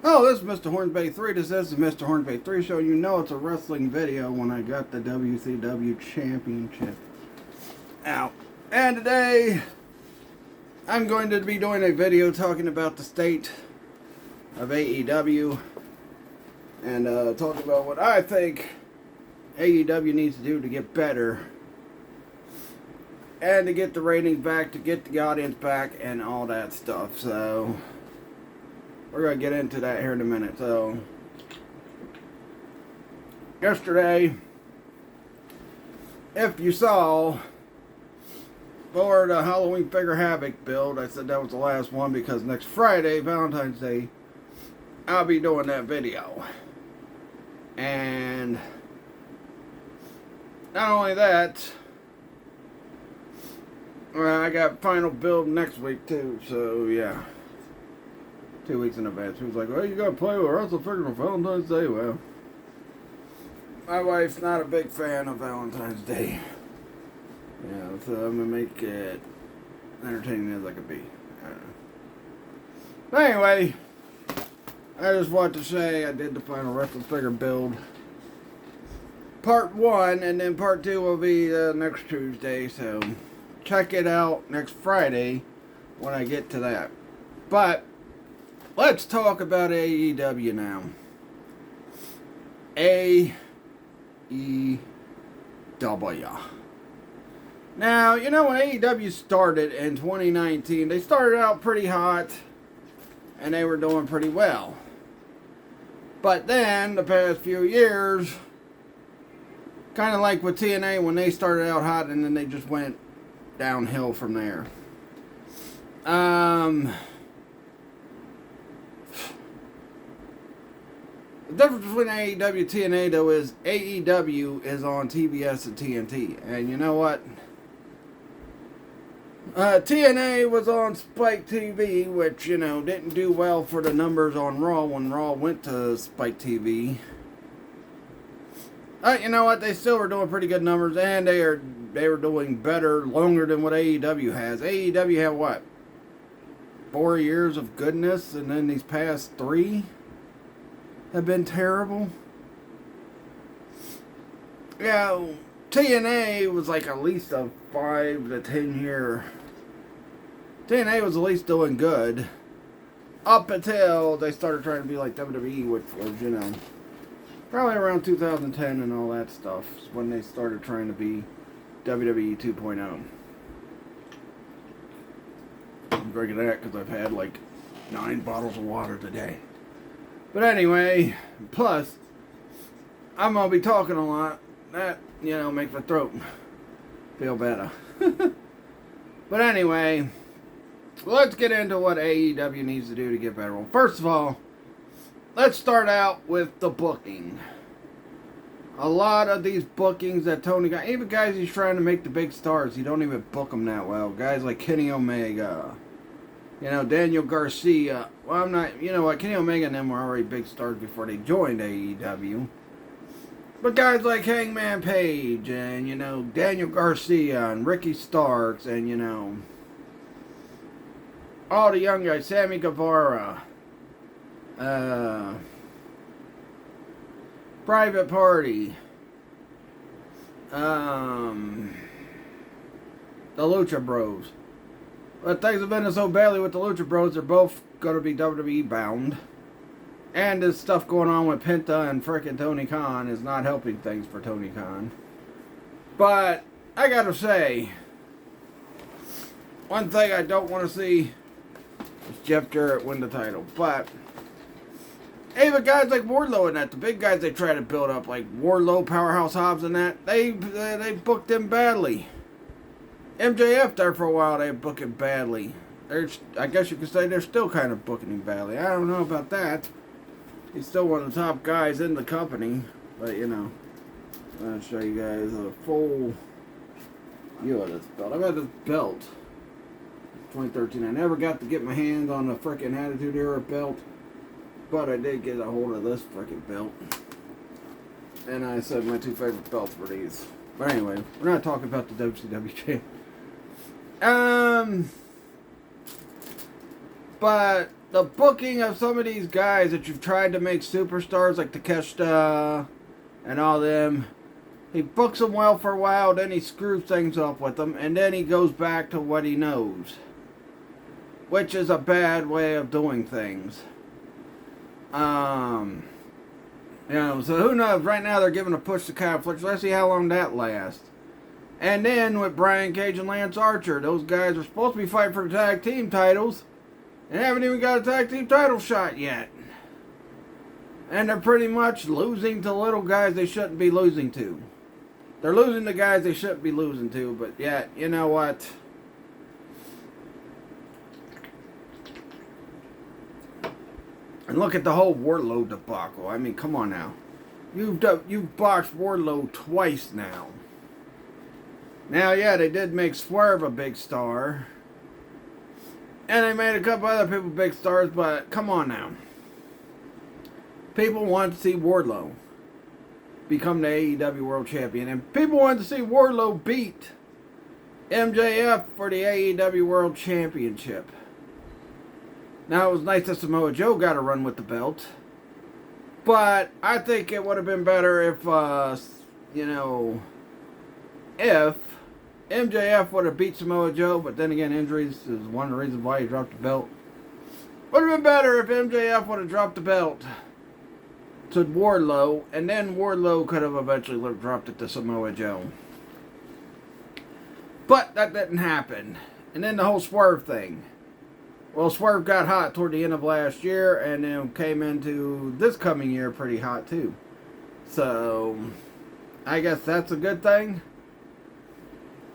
Oh, this is Mr. Hornsby 3. This is Mr. Hornsby 3 show. You know it's a wrestling video when I got the WCW Championship out. And today, I'm going to be doing a video talking about the state of AEW and talking about what I think AEW needs to do to get better and to get the ratings back, to get the audience back, and all that stuff. So we're going to get into that here in a minute. So, yesterday, if you saw, for the Halloween Figure Havoc build, I said that was the last one because next Friday, Valentine's Day, I'll be doing that video. And not only that, well, I got final build next week too, so yeah. 2 weeks in advance. He was like, well, you gotta play with Wrestle Figure on Valentine's Day. Well, my wife's not a big fan of Valentine's Day. Yeah, so I'm gonna make it entertaining as I could be. I don't know. But anyway, I just want to say I did the final Wrestle Figure build. Part 1, and then part 2 will be next Tuesday, so check it out next Friday when I get to that. But let's talk about AEW now. AEW. Now, you know, when AEW started in 2019, they started out pretty hot and they were doing pretty well. But then, the past few years, kind of like with TNA when they started out hot and then they just went downhill from there. The difference between AEW and TNA, though, is AEW is on TBS and TNT. And you know what? TNA was on Spike TV, which, you know, didn't do well for the numbers on Raw when Raw went to Spike TV. You know what? They still were doing pretty good numbers, and they were doing better longer than what AEW has. AEW had, what, 4 years of goodness, and then these past 3 have been terrible. Yeah, TNA was like at least a 5 to 10 year. TNA was at least doing good up until they started trying to be like WWE, which was, you know, probably around 2010 and all that stuff when they started trying to be WWE 2.0. I'm drinking that because I've had like 9 bottles of water today. But anyway, plus, I'm going to be talking a lot. That, you know, makes my throat feel better. But anyway, let's get into what AEW needs to do to get better. Well, first of all, let's start out with the booking. A lot of these bookings that Tony got, even guys he's trying to make the big stars, he don't even book them that well. Guys like Kenny Omega, you know, Daniel Garcia. Well, I'm not, you know what, Kenny Omega and them were already big stars before they joined AEW. But guys like Hangman Page and, you know, Daniel Garcia and Ricky Starks and, you know, all the young guys, Sammy Guevara, Private Party, the Lucha Bros. But things have been so badly with the Lucha Bros, they're both going to be WWE bound. And this stuff going on with Penta and frickin' Tony Khan is not helping things for Tony Khan. But I gotta say, one thing I don't want to see is Jeff Jarrett win the title. But even guys like Wardlow and that, the big guys they try to build up, like Wardlow, Powerhouse Hobbs and that, they booked them badly. MJF there for a while, they booked him badly. I guess you could say they're still kind of booking him badly. I don't know about that. He's still one of the top guys in the company. But, you know, I'll show you guys a full view of this belt. I've had this belt 2013. I never got to get my hands on the frickin' Attitude Era belt. But I did get a hold of this frickin' belt. And I said my 2 favorite belts were these. But anyway, we're not talking about the WCW champ. But the booking of some of these guys that you've tried to make superstars, like Takeshita and all them, he books them well for a while, then he screws things up with them, and then he goes back to what he knows, which is a bad way of doing things. So who knows? Right now they're giving a push to Kyle Fletcher. Let's see how long that lasts. And then with Brian Cage and Lance Archer, those guys are supposed to be fighting for the tag team titles, and haven't even got a tag team title shot yet. And they're pretty much losing to little guys they shouldn't be losing to. They're losing to guys they shouldn't be losing to, but yet, you know what? And look at the whole Wardlow debacle. I mean, come on now. You've boxed Wardlow twice now. Now, yeah, they did make Swerve a big star. And they made a couple other people big stars, but come on now. People want to see Wardlow become the AEW World Champion. And people want to see Wardlow beat MJF for the AEW World Championship. Now, it was nice that Samoa Joe got a run with the belt. But I think it would have been better if, if MJF would have beat Samoa Joe. But then again, injuries is one of the reasons why he dropped the belt. Would have been better if MJF would have dropped the belt to Wardlow. And then Wardlow could have eventually dropped it to Samoa Joe. But that didn't happen. And then the whole Swerve thing. Well, Swerve got hot toward the end of last year and then came into this coming year pretty hot too. So, I guess that's a good thing.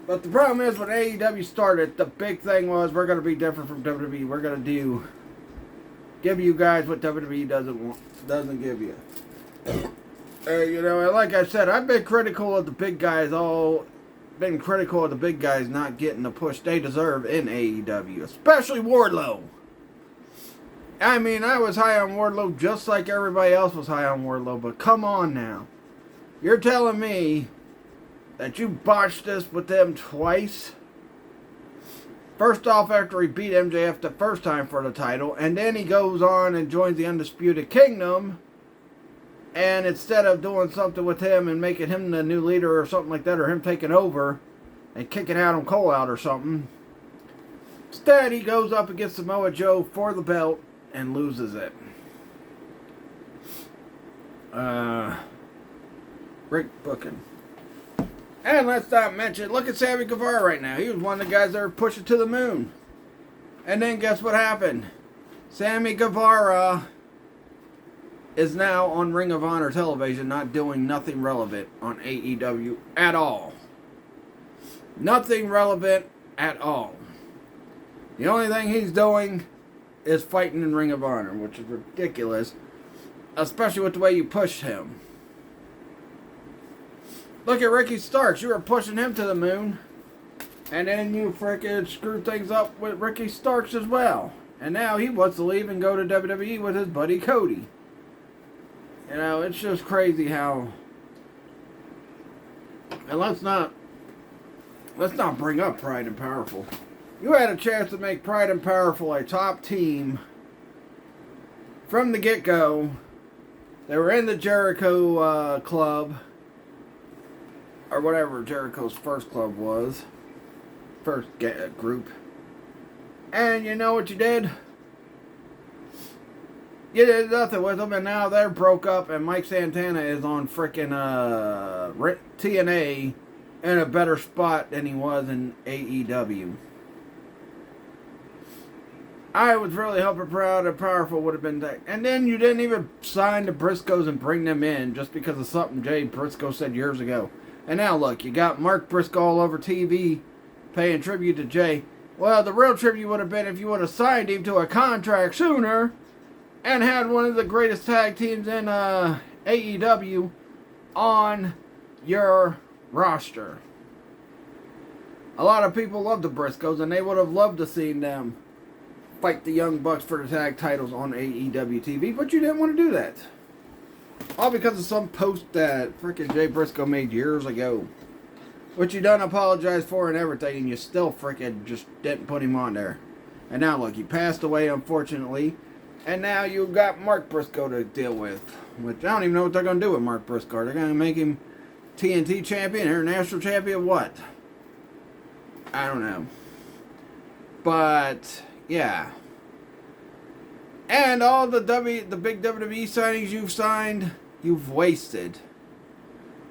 But the problem is when AEW started, the big thing was we're going to be different from WWE. We're going to give you guys what WWE doesn't give you. And like I said, I've been critical of the big guys not getting the push they deserve in AEW, especially Wardlow. I mean, I was high on Wardlow just like everybody else was high on Wardlow, but come on now. You're telling me that you botched this with them twice? First off, after he beat MJF the first time for the title, and then he goes on and joins the Undisputed Kingdom, and instead of doing something with him and making him the new leader or something like that, or him taking over and kicking Adam Cole out or something, instead he goes up against Samoa Joe for the belt and loses it. Great booking. And let's not mention, look at Sammy Guevara right now. He was one of the guys that were pushing to the moon. And then guess what happened? Sammy Guevara is now on Ring of Honor television, not doing nothing relevant on AEW at all. Nothing relevant at all. The only thing he's doing is fighting in Ring of Honor, which is ridiculous, especially with the way you push him. Look at Ricky Starks. You were pushing him to the moon, and then you freaking screwed things up with Ricky Starks as well. And now he wants to leave and go to WWE with his buddy Cody. It's just crazy how. And let's not bring up Pride and Powerful. You had a chance to make Pride and Powerful a top team from the get-go. They were in the Jericho club, or whatever Jericho's first club was, first group. And you know what you did? You did nothing with them, and now they're broke up, and Mike Santana is on frickin' TNA in a better spot than he was in AEW. I was really hoping Proud and Powerful would have been that. And then you didn't even sign the Briscoes and bring them in just because of something Jay Briscoe said years ago. And now look, you got Mark Briscoe all over TV paying tribute to Jay. Well, the real tribute would have been if you would have signed him to a contract sooner and had one of the greatest tag teams in AEW on your roster. A lot of people love the Briscoes, and they would have loved to see them fight the Young Bucks for the tag titles on AEW TV, but you didn't want to do that. All because of some post that frickin' Jay Briscoe made years ago, which you done apologize for and everything, and you still frickin' just didn't put him on there. And now look, he passed away, unfortunately. And now you've got Mark Briscoe to deal with. Which I don't even know what they're going to do with Mark Briscoe. They're going to make him TNT champion, international champion, what? I don't know. But, yeah. And all the big WWE signings you've signed, you've wasted.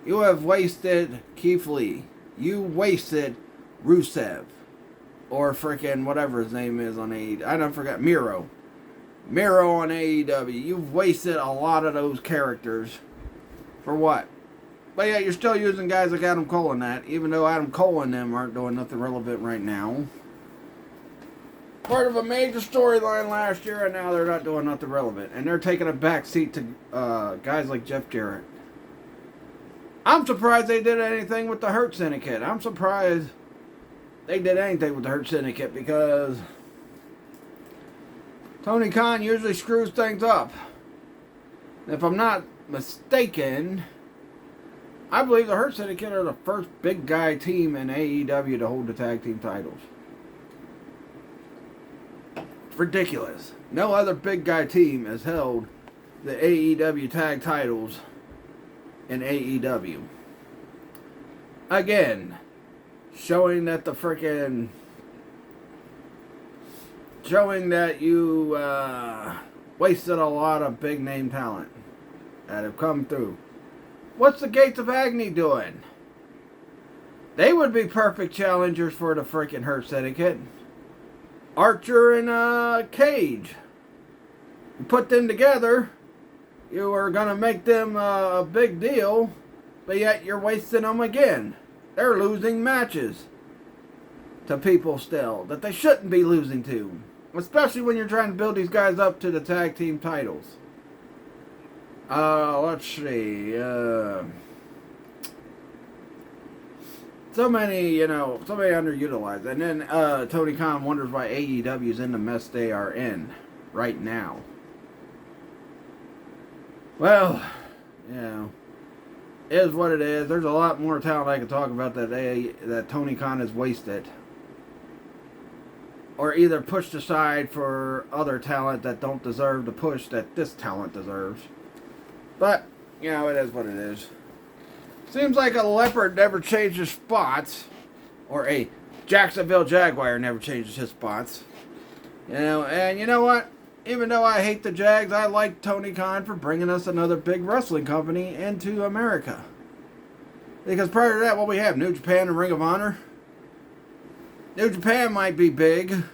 You have wasted Keith Lee. You wasted Rusev. Or frickin' whatever his name is on AEW. I don't forget. Miro. Miro on AEW. You've wasted a lot of those characters. For what? But yeah, you're still using guys like Adam Cole and that. Even though Adam Cole and them aren't doing nothing relevant right now. Part of a major storyline last year, and now they're not doing nothing relevant. And they're taking a back seat to guys like Jeff Jarrett. I'm surprised they did anything with the Hurt Syndicate. I'm surprised they did anything with the Hurt Syndicate because Tony Khan usually screws things up. If I'm not mistaken, I believe the Hurt Syndicate are the first big guy team in AEW to hold the tag team titles. Ridiculous. No other big guy team has held the AEW tag titles in AEW. Again, showing that you wasted a lot of big name talent that have come through. What's the Gates of Agony doing? They would be perfect challengers for the freaking Hurt Syndicate. Archer and Cage. You put them together, you are going to make them a big deal, but yet you're wasting them again. They're losing matches to people still that they shouldn't be losing to. Especially when you're trying to build these guys up to the tag team titles. Let's see. So many underutilized. And then Tony Khan wonders why AEW's in the mess they are in right now. Well, it is what it is. There's a lot more talent I could talk about that Tony Khan has wasted. Or either pushed aside for other talent that don't deserve the push that this talent deserves. But, it is what it is. Seems like a leopard never changes spots. Or a Jacksonville Jaguar never changes his spots. And you know what? Even though I hate the Jags, I like Tony Khan for bringing us another big wrestling company into America. Because prior to that, what we have? New Japan and Ring of Honor. New Japan might be big.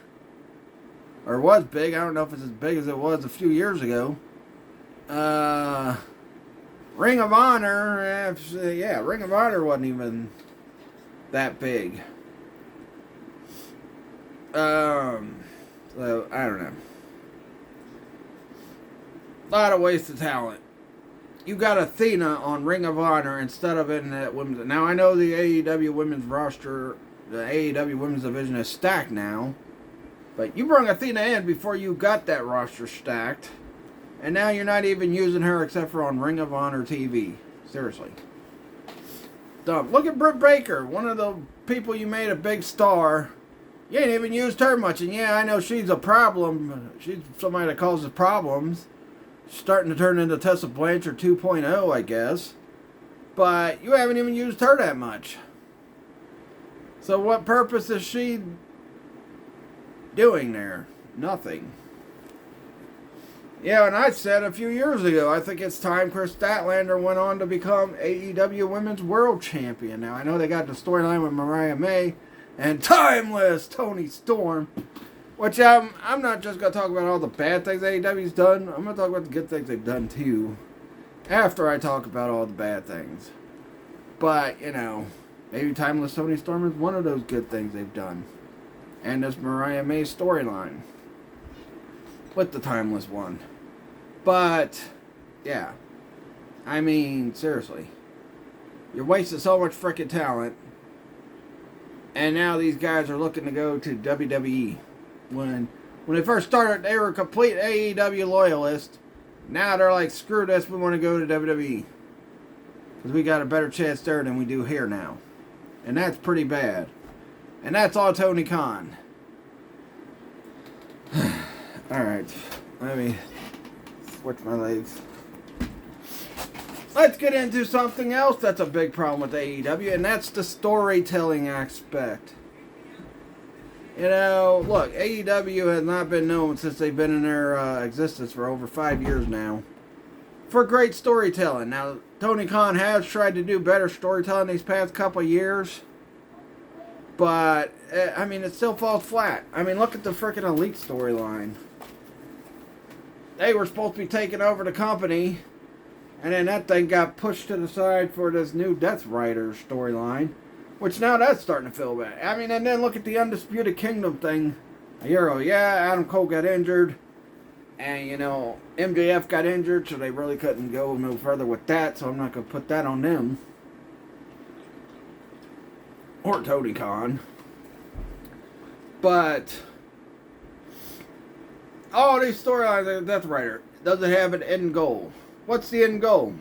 Or was big. I don't know if it's as big as it was a few years ago. Ring of Honor, Ring of Honor wasn't even that big. So, I don't know. A lot of wasted talent. You got Athena on Ring of Honor instead of in that women's. Now, I know the AEW women's roster, the AEW women's division is stacked now. But you brought Athena in before you got that roster stacked. And now you're not even using her except for on Ring of Honor TV. Seriously. Dumb. Look at Britt Baker, one of the people you made a big star. You ain't even used her much. And yeah, I know she's a problem. She's somebody that causes problems. She's starting to turn into Tessa Blanchard 2.0, I guess. But you haven't even used her that much. So what purpose is she doing there? Nothing. Yeah, and I said a few years ago, I think it's time Chris Statlander went on to become AEW Women's World Champion. Now, I know they got the storyline with Mariah May and Timeless Tony Storm, which I'm not just going to talk about all the bad things AEW's done. I'm going to talk about the good things they've done, too, after I talk about all the bad things. But, maybe Timeless Tony Storm is one of those good things they've done. And this Mariah May storyline with the Timeless one. But, yeah. I mean, seriously. You're wasting so much freaking talent. And now these guys are looking to go to WWE. When they first started, they were complete AEW loyalists. Now they're like, screw this, we want to go to WWE. Because we got a better chance there than we do here now. And that's pretty bad. And that's all Tony Khan. Alright, let me switch my legs. Let's get into something else that's a big problem with AEW, and that's the storytelling aspect. You know, look, AEW has not been known since they've been in their existence for over 5 years now for great storytelling. Now, Tony Khan has tried to do better storytelling these past couple of years, but, I mean, it still falls flat. I mean, look at the freaking Elite storyline. They were supposed to be taking over the company, and then that thing got pushed to the side for this new Death Rider storyline, which now that's starting to feel bad. I mean, and then look at the Undisputed Kingdom thing. A year ago, yeah, Adam Cole got injured, and, you know, MJF got injured, so they really couldn't go no further with that, so I'm not going to put that on them. Or Tony Khan. But all these storylines of Death Rider, does it have an end goal? What's the end goal?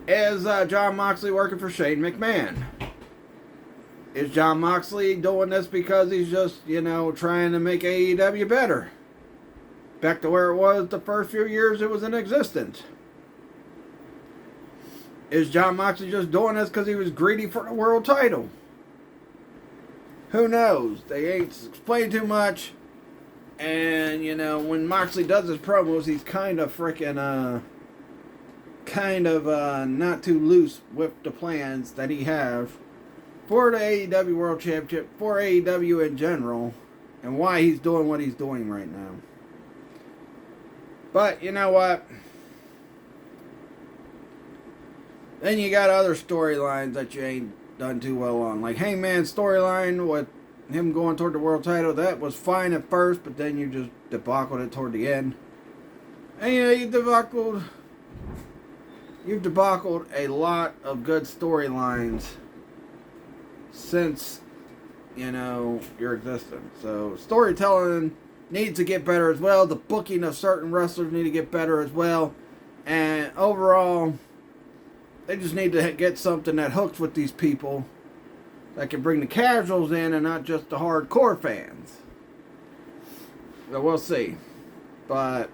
Is Jon Moxley working for Shane McMahon? Is Jon Moxley doing this because he's just, you know, trying to make AEW better? Back to where it was the first few years it was in existence. Is Jon Moxley just doing this because he was greedy for the world title? Who knows? They ain't explained too much. And, you know, when Moxley does his promos, he's kind of freaking, not too loose with the plans that he have for the AEW World Championship, for AEW in general, and why he's doing what he's doing right now. But, you know what? Then you got other storylines that you ain't done too well on. Like Hangman's storyline with him going toward the world title. That was fine at first, but then you just debacled it toward the end. And, you know, you've debacled a lot of good storylines since, you know, your existence. So, storytelling needs to get better as well. The booking of certain wrestlers need to get better as well. And overall, they just need to get something that hooks with these people that can bring the casuals in and not just the hardcore fans. So we'll see. But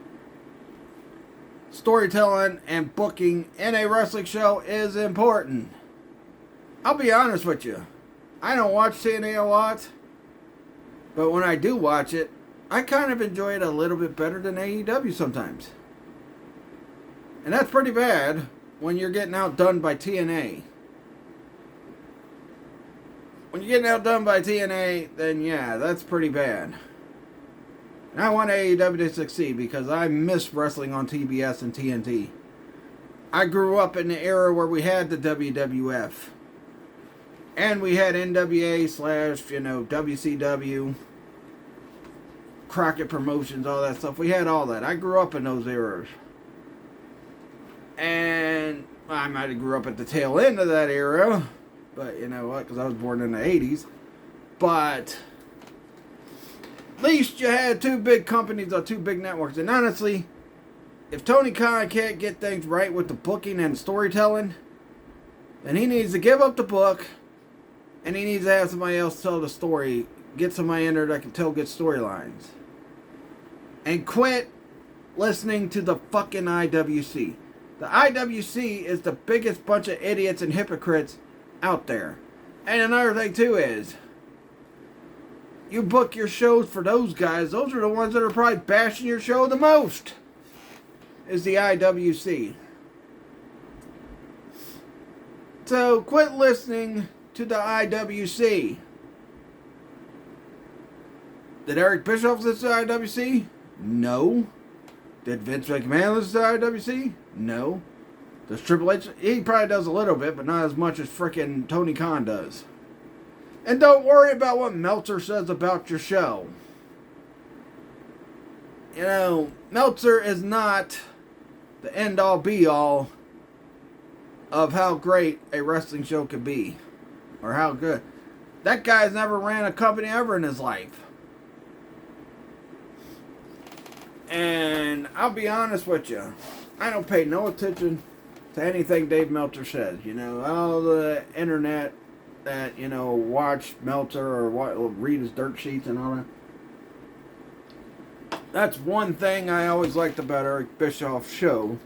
storytelling and booking in a wrestling show is important. I'll be honest with you. I don't watch TNA a lot, but when I do watch it, I kind of enjoy it a little bit better than AEW sometimes. And that's pretty bad when you're getting outdone by TNA. When you're getting outdone by TNA, then yeah, that's pretty bad. And I want AEW to succeed because I miss wrestling on TBS and TNT. I grew up in the era where we had the WWF. And we had NWA / WCW, Crockett Promotions, all that stuff. We had all that. I grew up in those eras. And I might have grew up at the tail end of that era. But you know what? Because I was born in the 80s. But at least you had two big companies or two big networks. And honestly, if Tony Khan can't get things right with the booking and storytelling, then he needs to give up the book. And he needs to have somebody else tell the story. Get somebody in there that can tell good storylines. And quit listening to the fucking IWC. The IWC is the biggest bunch of idiots and hypocrites out there. And another thing too is, you book your shows for those guys. Those are the ones that are probably bashing your show the most. Is the IWC. So quit listening to the IWC. Did Eric Bischoff listen to the IWC? No. Did Vince McMahon listen to the IWC? No. Does Triple H? He probably does a little bit, but not as much as frickin' Tony Khan does. And don't worry about what Meltzer says about your show. You know, Meltzer is not the end-all be-all of how great a wrestling show could be. Or how good. That guy's never ran a company ever in his life. And I'll be honest with you. I don't pay no attention to anything Dave Meltzer says. You know, all the internet that, watch Meltzer or read his dirt sheets and all that. That's one thing I always liked about Eric Bischoff's show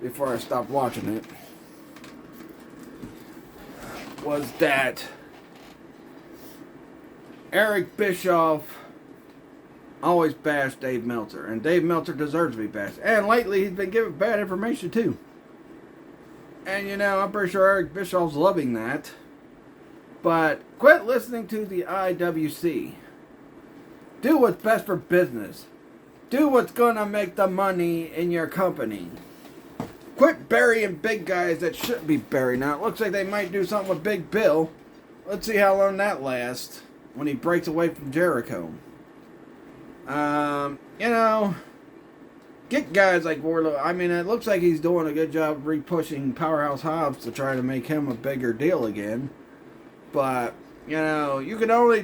before I stopped watching it, was that Eric Bischoff always bashed Dave Meltzer, and Dave Meltzer deserves to be bashed. And lately, he's been giving bad information too. And you know, I'm pretty sure Eric Bischoff's loving that. But quit listening to the IWC. Do what's best for business. Do what's gonna make the money in your company. Quit burying big guys that shouldn't be buried. Now, it looks like they might do something with Big Bill. Let's see how long that lasts when he breaks away from Jericho. You know, get guys like Wardlow. I mean, it looks like he's doing a good job re-pushing Powerhouse Hobbs to try to make him a bigger deal again. But, you know, you can only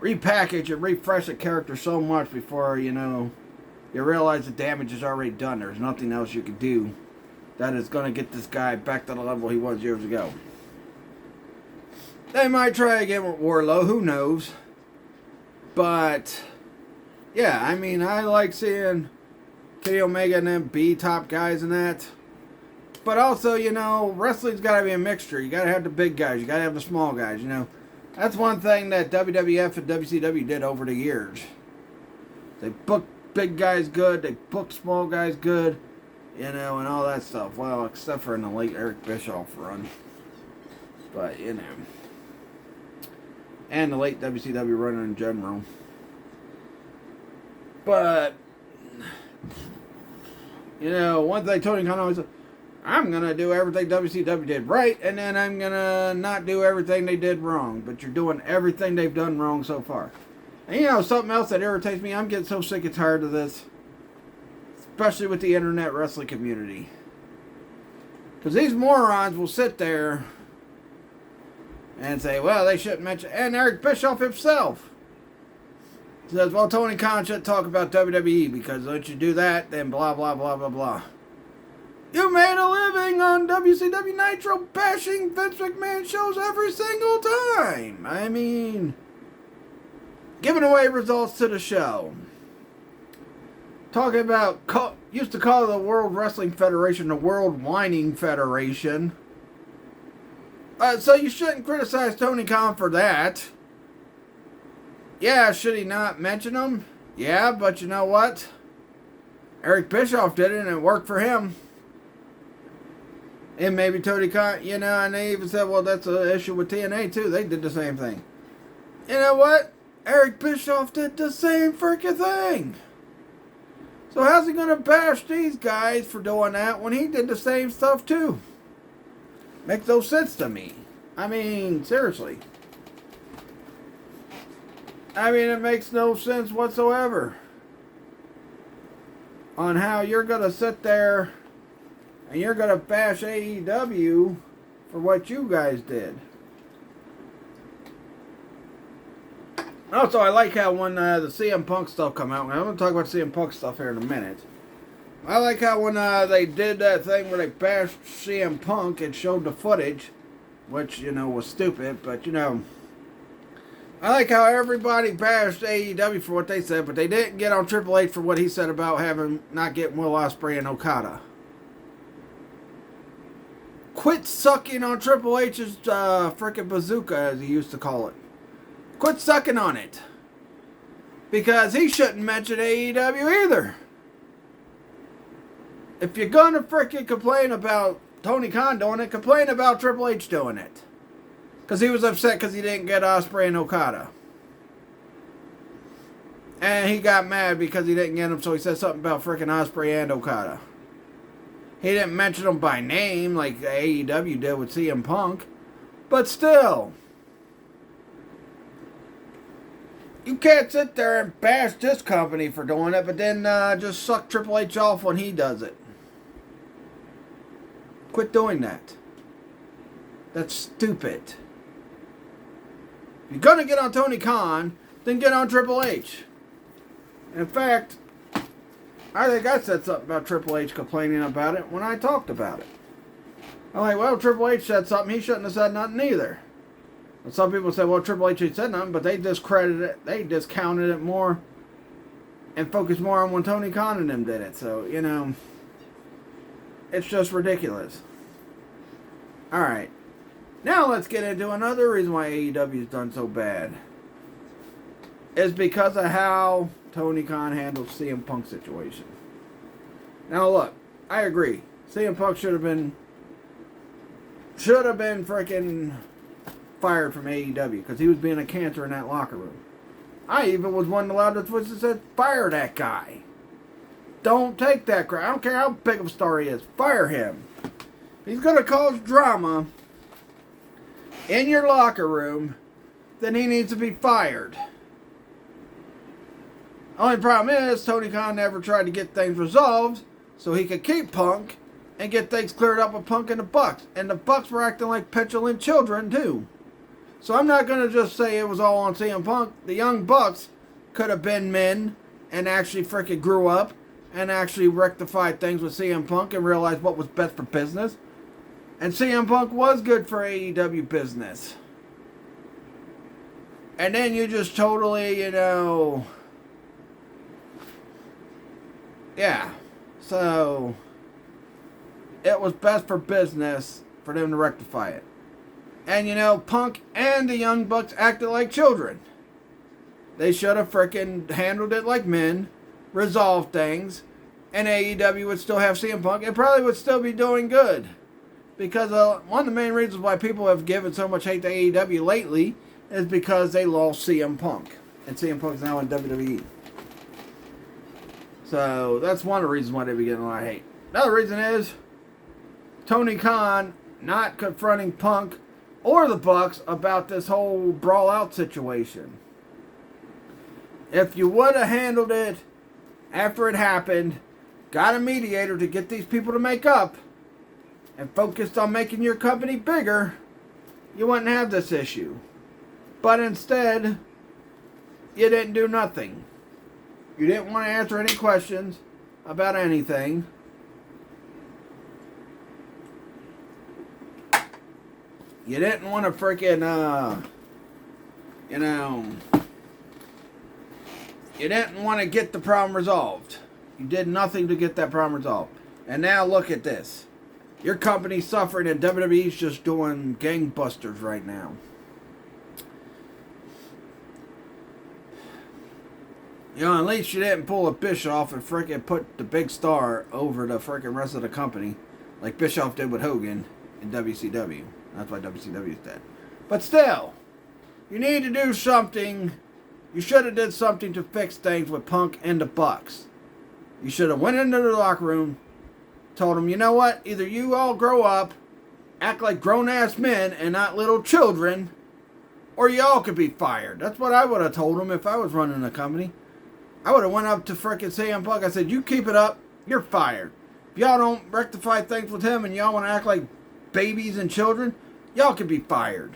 repackage and refresh a character so much before, you know, you realize the damage is already done. There's nothing else you can do that is going to get this guy back to the level he was years ago. They might try again with Wardlow, who knows. But, yeah, I mean, I like seeing Kenny Omega and them be top guys and that. But also, you know, wrestling's got to be a mixture. You got to have the big guys. You got to have the small guys, you know. That's one thing that WWF and WCW did over the years. They booked big guys good. They booked small guys good. You know, and all that stuff. Well, except for in the late Eric Bischoff run. But, you know. And the late WCW run in general. But, you know, one thing Tony Khan always said, I'm going to do everything WCW did right, and then I'm going to not do everything they did wrong. But you're doing everything they've done wrong so far. And, you know, something else that irritates me, I'm getting so sick and tired of this. Especially with the internet wrestling community. Because these morons will sit there and say, well, they shouldn't mention... And Eric Bischoff himself says, well, Tony Khan shouldn't talk about WWE because once you do that, then blah, blah, blah, blah, blah. You made a living on WCW Nitro bashing Vince McMahon shows every single time. I mean, giving away results to the show. Talking about, used to call the World Wrestling Federation the World Whining Federation. So you shouldn't criticize Tony Khan for that. Yeah, should he not mention him? Yeah, but you know what? Eric Bischoff did it and it worked for him. And maybe Tony Khan, you know, and they even said, well, that's an issue with TNA too. They did the same thing. You know what? Eric Bischoff did the same freaking thing. So how's he going to bash these guys for doing that when he did the same stuff too? Makes no sense to me. I mean, seriously. I mean, it makes no sense whatsoever on how you're going to sit there and you're going to bash AEW for what you guys did. Also, I like how when the CM Punk stuff come out, and I'm going to talk about CM Punk stuff here in a minute. I like how when they did that thing where they bashed CM Punk and showed the footage, which, you know, was stupid, but, you know, I like how everybody bashed AEW for what they said, but they didn't get on Triple H for what he said about not getting Will Ospreay and Okada. Quit sucking on Triple H's frickin' bazooka, as he used to call it. Quit sucking on it. Because he shouldn't mention AEW either. If you're gonna frickin' complain about Tony Khan doing it, complain about Triple H doing it. Because he was upset because he didn't get Ospreay and Okada. And he got mad because he didn't get them, so he said something about frickin' Ospreay and Okada. He didn't mention them by name like AEW did with CM Punk. But still. You can't sit there and bash this company for doing it, but then just suck Triple H off when he does it. Quit doing that. That's stupid. If you're going to get on Tony Khan, then get on Triple H. In fact, I think I said something about Triple H complaining about it when I talked about it. I'm like, well, Triple H said something. He shouldn't have said nothing either. And some people say, well, Triple H ain't said nothing, but they discredited it. They discounted it more and focus more on when Tony Khan and them did it. So, you know, it's just ridiculous. Alright. Now let's get into another reason why AEW's done so bad. It's because of how Tony Khan handled CM Punk's situation. Now look, I agree. CM Punk should have been freaking fired from AEW because he was being a cancer in that locker room. I even was one of the loudest voices that said, fire that guy. Don't take that crap. I don't care how big of a star he is. Fire him. He's going to cause drama in your locker room, then he needs to be fired. Only problem is, Tony Khan never tried to get things resolved so he could keep Punk and get things cleared up with Punk and the Bucks. And the Bucks were acting like petulant children, too. So I'm not going to just say it was all on CM Punk. The Young Bucks could have been men and actually freaking grew up and actually rectified things with CM Punk and realized what was best for business. And CM Punk was good for AEW business. And then you just totally, you know... Yeah. So... It was best for business for them to rectify it. And, you know, Punk and the Young Bucks acted like children. They should have frickin' handled it like men, resolved things, and AEW would still have CM Punk and probably would still be doing good. Because one of the main reasons why people have given so much hate to AEW lately is because they lost CM Punk. And CM Punk's now in WWE. So, that's one of the reasons why they've been getting a lot of hate. Another reason is Tony Khan not confronting Punk or the Bucks about this whole brawl out situation. If you would have handled it after it happened, got a mediator to get these people to make up, and focused on making your company bigger, you wouldn't have this issue. But instead, you didn't do nothing. You didn't want to answer any questions about anything. You didn't want to freaking, you didn't want to get the problem resolved. You did nothing to get that problem resolved. And now look at this. Your company's suffering and WWE's just doing gangbusters right now. You know, at least you didn't pull a Bischoff and freaking put the big star over the freaking rest of the company like Bischoff did with Hogan in WCW. That's why WCW is dead. But still, you need to do something. You should have did something to fix things with Punk and the Bucks. You should have went into the locker room, told them, you know what? Either you all grow up, act like grown-ass men and not little children, or y'all could be fired. That's what I would have told them if I was running a company. I would have went up to frickin' CM Punk. I said, you keep it up, you're fired. If y'all don't rectify things with him and y'all want to act like babies and children, y'all could be fired.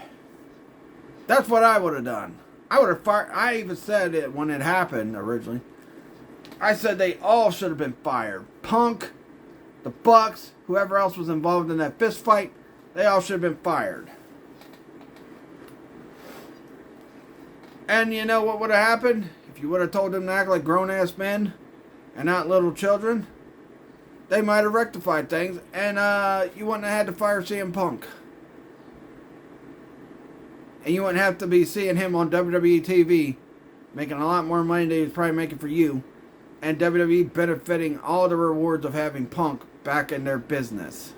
That's what I would have done. I would have fired. I even said it when it happened originally. I said they all should have been fired. Punk, the Bucks, whoever else was involved in that fist fight, they all should have been fired. And you know what would have happened? If you would have told them to act like grown-ass men and not little children, they might have rectified things, and you wouldn't have had to fire CM Punk. And you wouldn't have to be seeing him on WWE TV making a lot more money than he was probably making for you, and WWE benefiting all the rewards of having Punk back in their business.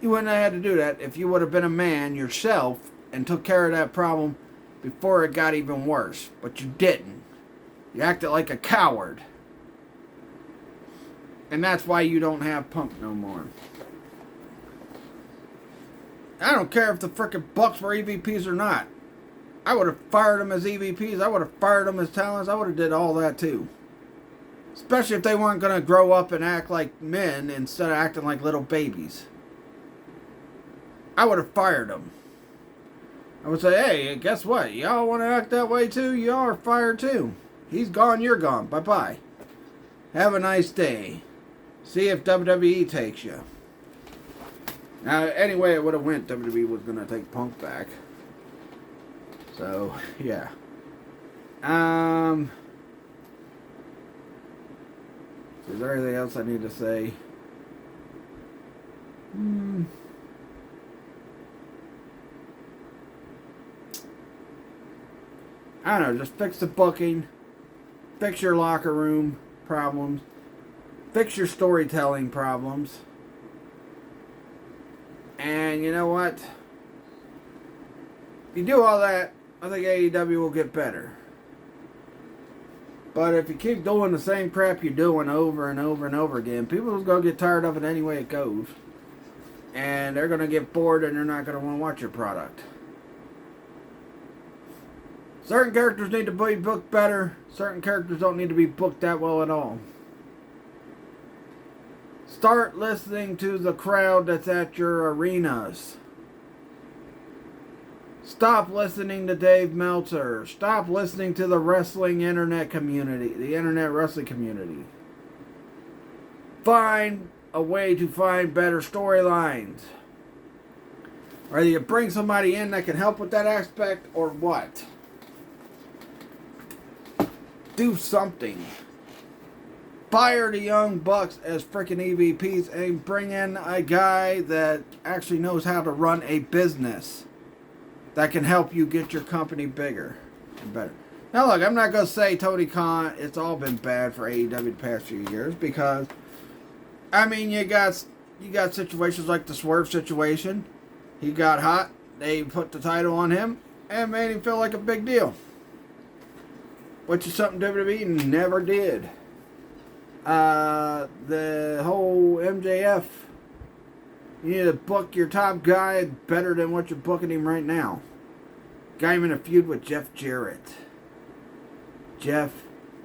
You wouldn't have had to do that if you would have been a man yourself and took care of that problem before it got even worse. But you didn't. You acted like a coward. And that's why you don't have Punk no more. I don't care if the frickin' Bucks were EVPs or not. I would have fired them as EVPs. I would have fired them as talents. I would have did all that too. Especially if they weren't going to grow up and act like men instead of acting like little babies. I would have fired them. I would say, hey, guess what? Y'all want to act that way too? Y'all are fired too. He's gone, you're gone. Bye-bye. Have a nice day. See if WWE takes you. Now, anyway it would have went, WWE was going to take Punk back. So, yeah. Is there anything else I need to say? I don't know, just fix the booking, fix your locker room problems, fix your storytelling problems, and you know what? If you do all that, I think AEW will get better. But if you keep doing the same crap you're doing over and over and over again, people are going to get tired of it any way it goes. And they're going to get bored and they're not going to want to watch your product. Certain characters need to be booked better. Certain characters don't need to be booked that well at all. Start listening to the crowd that's at your arenas. Stop listening to Dave Meltzer. Stop listening to the wrestling internet community, the internet wrestling community. Find a way to find better storylines. Whether you bring somebody in that can help with that aspect or what. Do something. Fire the Young Bucks as freaking EVPs and bring in a guy that actually knows how to run a business that can help you get your company bigger and better. Now look, I'm not going to say Tony Khan, it's all been bad for AEW the past few years because, I mean, you got situations like the Swerve situation. He got hot, they put the title on him, and made him feel like a big deal. Which is something WWE never did. The whole MJF, you need to book your top guy better than what you're booking him right now. Got him in a feud with Jeff Jarrett. Jeff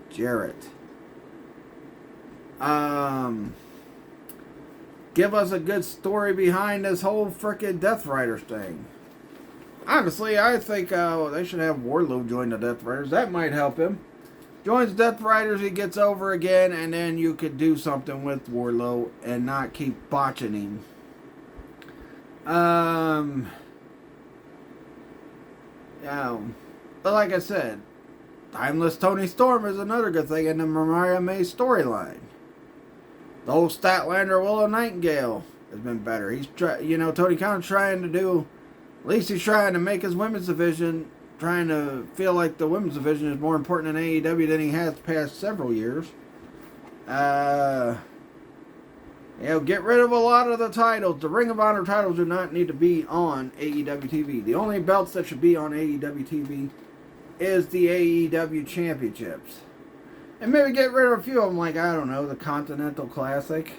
Jarrett. Give us a good story behind this whole frickin' Death Riders thing. Honestly, I think they should have Wardlow join the Death Riders. That might help him. Joins Death Riders, he gets over again, and then you could do something with Wardlow and not keep botching him. But like I said, Timeless Tony Storm is another good thing in the Mariah May storyline. The whole Statlander Willow Nightingale has been better. He's Tony Khan's trying to do, at least he's trying to make his women's division, trying to feel like the women's division is more important in AEW than he has the past several years. Get rid of a lot of the titles. The Ring of Honor titles do not need to be on AEW TV. The only belts that should be on AEW TV is the AEW Championships. And maybe get rid of a few of them, like, I don't know, the Continental Classic.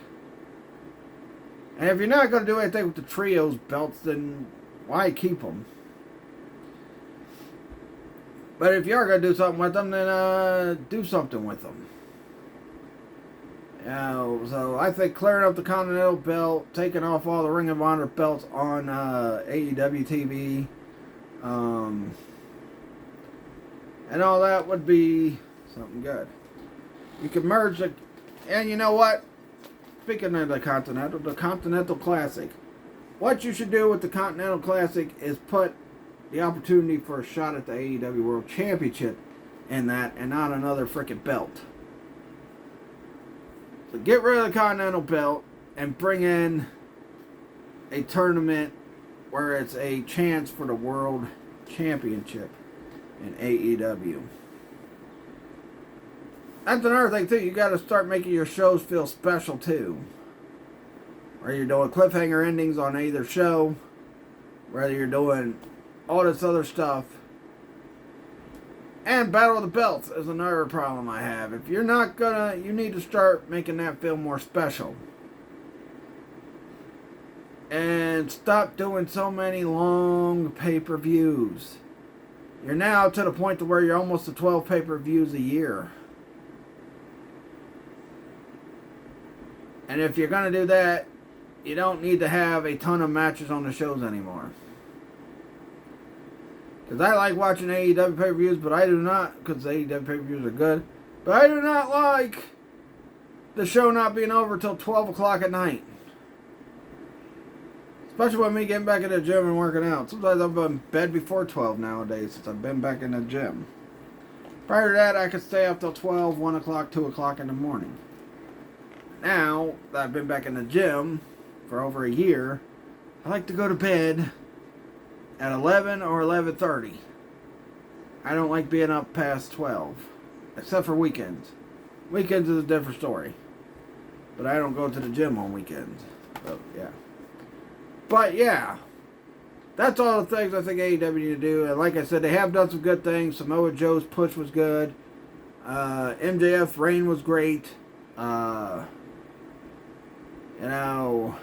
And if you're not going to do anything with the Trios belts, then why keep them? But if you are going to do something with them, then do something with them. So I think clearing up the Continental belt, taking off all the Ring of Honor belts on AEW TV, and all that would be something good. You could merge the, and you know what? Speaking of the Continental Classic. What you should do with the Continental Classic is put the opportunity for a shot at the AEW World Championship in that, and not another freaking belt. So get rid of the Continental belt and bring in a tournament where it's a chance for the World Championship in AEW. That's another thing too. You got to start making your shows feel special too. Whether you're doing cliffhanger endings on either show, whether you're doing all this other stuff. And Battle of the Belts is another problem I have. If you're not gonna, you need to start making that feel more special. And stop doing so many long pay-per-views. You're now to the point to where you're almost to 12 pay-per-views a year. And if you're gonna do that, you don't need to have a ton of matches on the shows anymore. Because I like watching AEW pay-per-views, but I do not, because AEW pay-per-views are good, but I do not like the show not being over till 12 o'clock at night. Especially with me getting back in the gym and working out. Sometimes I've been in bed before 12 nowadays since I've been back in the gym. Prior to that, I could stay up till 12, 1 o'clock, 2 o'clock in the morning. now that I've been back in the gym for over a year, I like to go to bed at 11 or 11:30. I don't like being up past 12, except for weekends. Weekends is a different story. But I don't go to the gym on weekends. So, yeah. But, yeah. That's all the things I think AEW need to do. And like I said, they have done some good things. Samoa Joe's push was good. MJF reign was great. You know,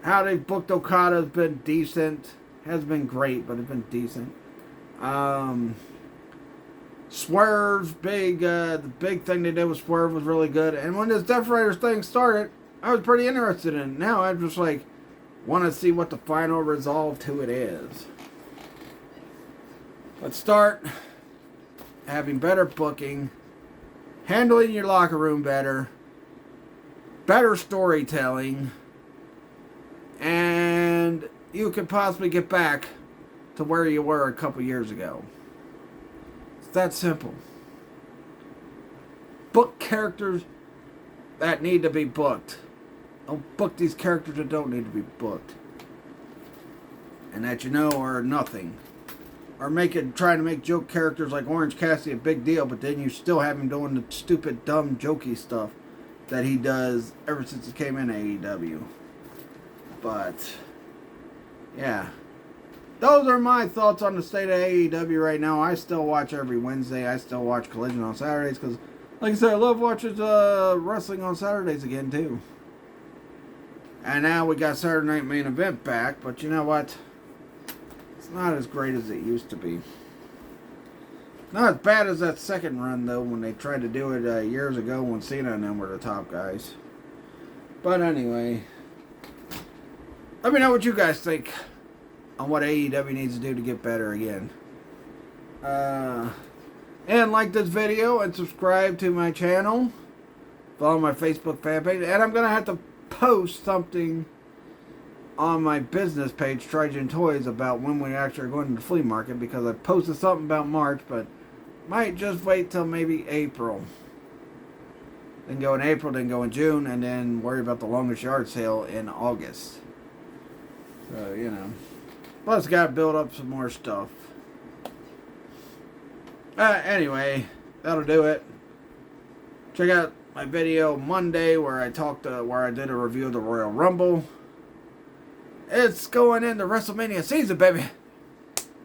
how they've booked Okada has been decent. Hasn't been great, but it's been decent. Swerve's the big thing they did with Swerve was really good. And when this Death Riders thing started, I was pretty interested in it. Now I'm just like, want to see what the final resolve to it is. Let's start having better booking, handling your locker room better storytelling, and you could possibly get back to where you were a couple years ago. It's that simple. Book characters that need to be booked. Don't book these characters that don't need to be booked. And that you know are nothing. Or trying to make joke characters like Orange Cassidy a big deal, but then you still have him doing the stupid, dumb, jokey stuff that he does ever since he came in AEW. But, yeah. Those are my thoughts on the state of AEW right now. I still watch every Wednesday. I still watch Collision on Saturdays because, like I said, I love watching wrestling on Saturdays again, too. And now we got Saturday Night Main Event back, but you know what? It's not as great as it used to be. Not as bad as that second run, though, when they tried to do it years ago when Cena and them were the top guys. But anyway, let me know what you guys think on what AEW needs to do to get better again. And like this video and subscribe to my channel. Follow my Facebook fan page. And I'm going to have to post something on my business page, Trigen Toys, about when we actually are going to the flea market, because I posted something about March, but might just wait till maybe April. Then go in April, then go in June, and then worry about the longest yard sale in August. So, you know. Plus, got to build up some more stuff. Anyway, that'll do it. Check out my video Monday where I did a review of the Royal Rumble. It's going into WrestleMania season, baby.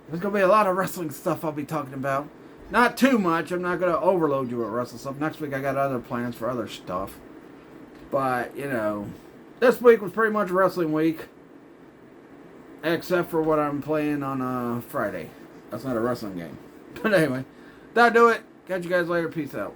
There's going to be a lot of wrestling stuff I'll be talking about. Not too much. I'm not going to overload you with wrestling stuff. Next week I got other plans for other stuff. But, you know, this week was pretty much wrestling week. Except for what I'm playing on Friday. That's not a wrestling game. But anyway, that'll do it. Catch you guys later. Peace out.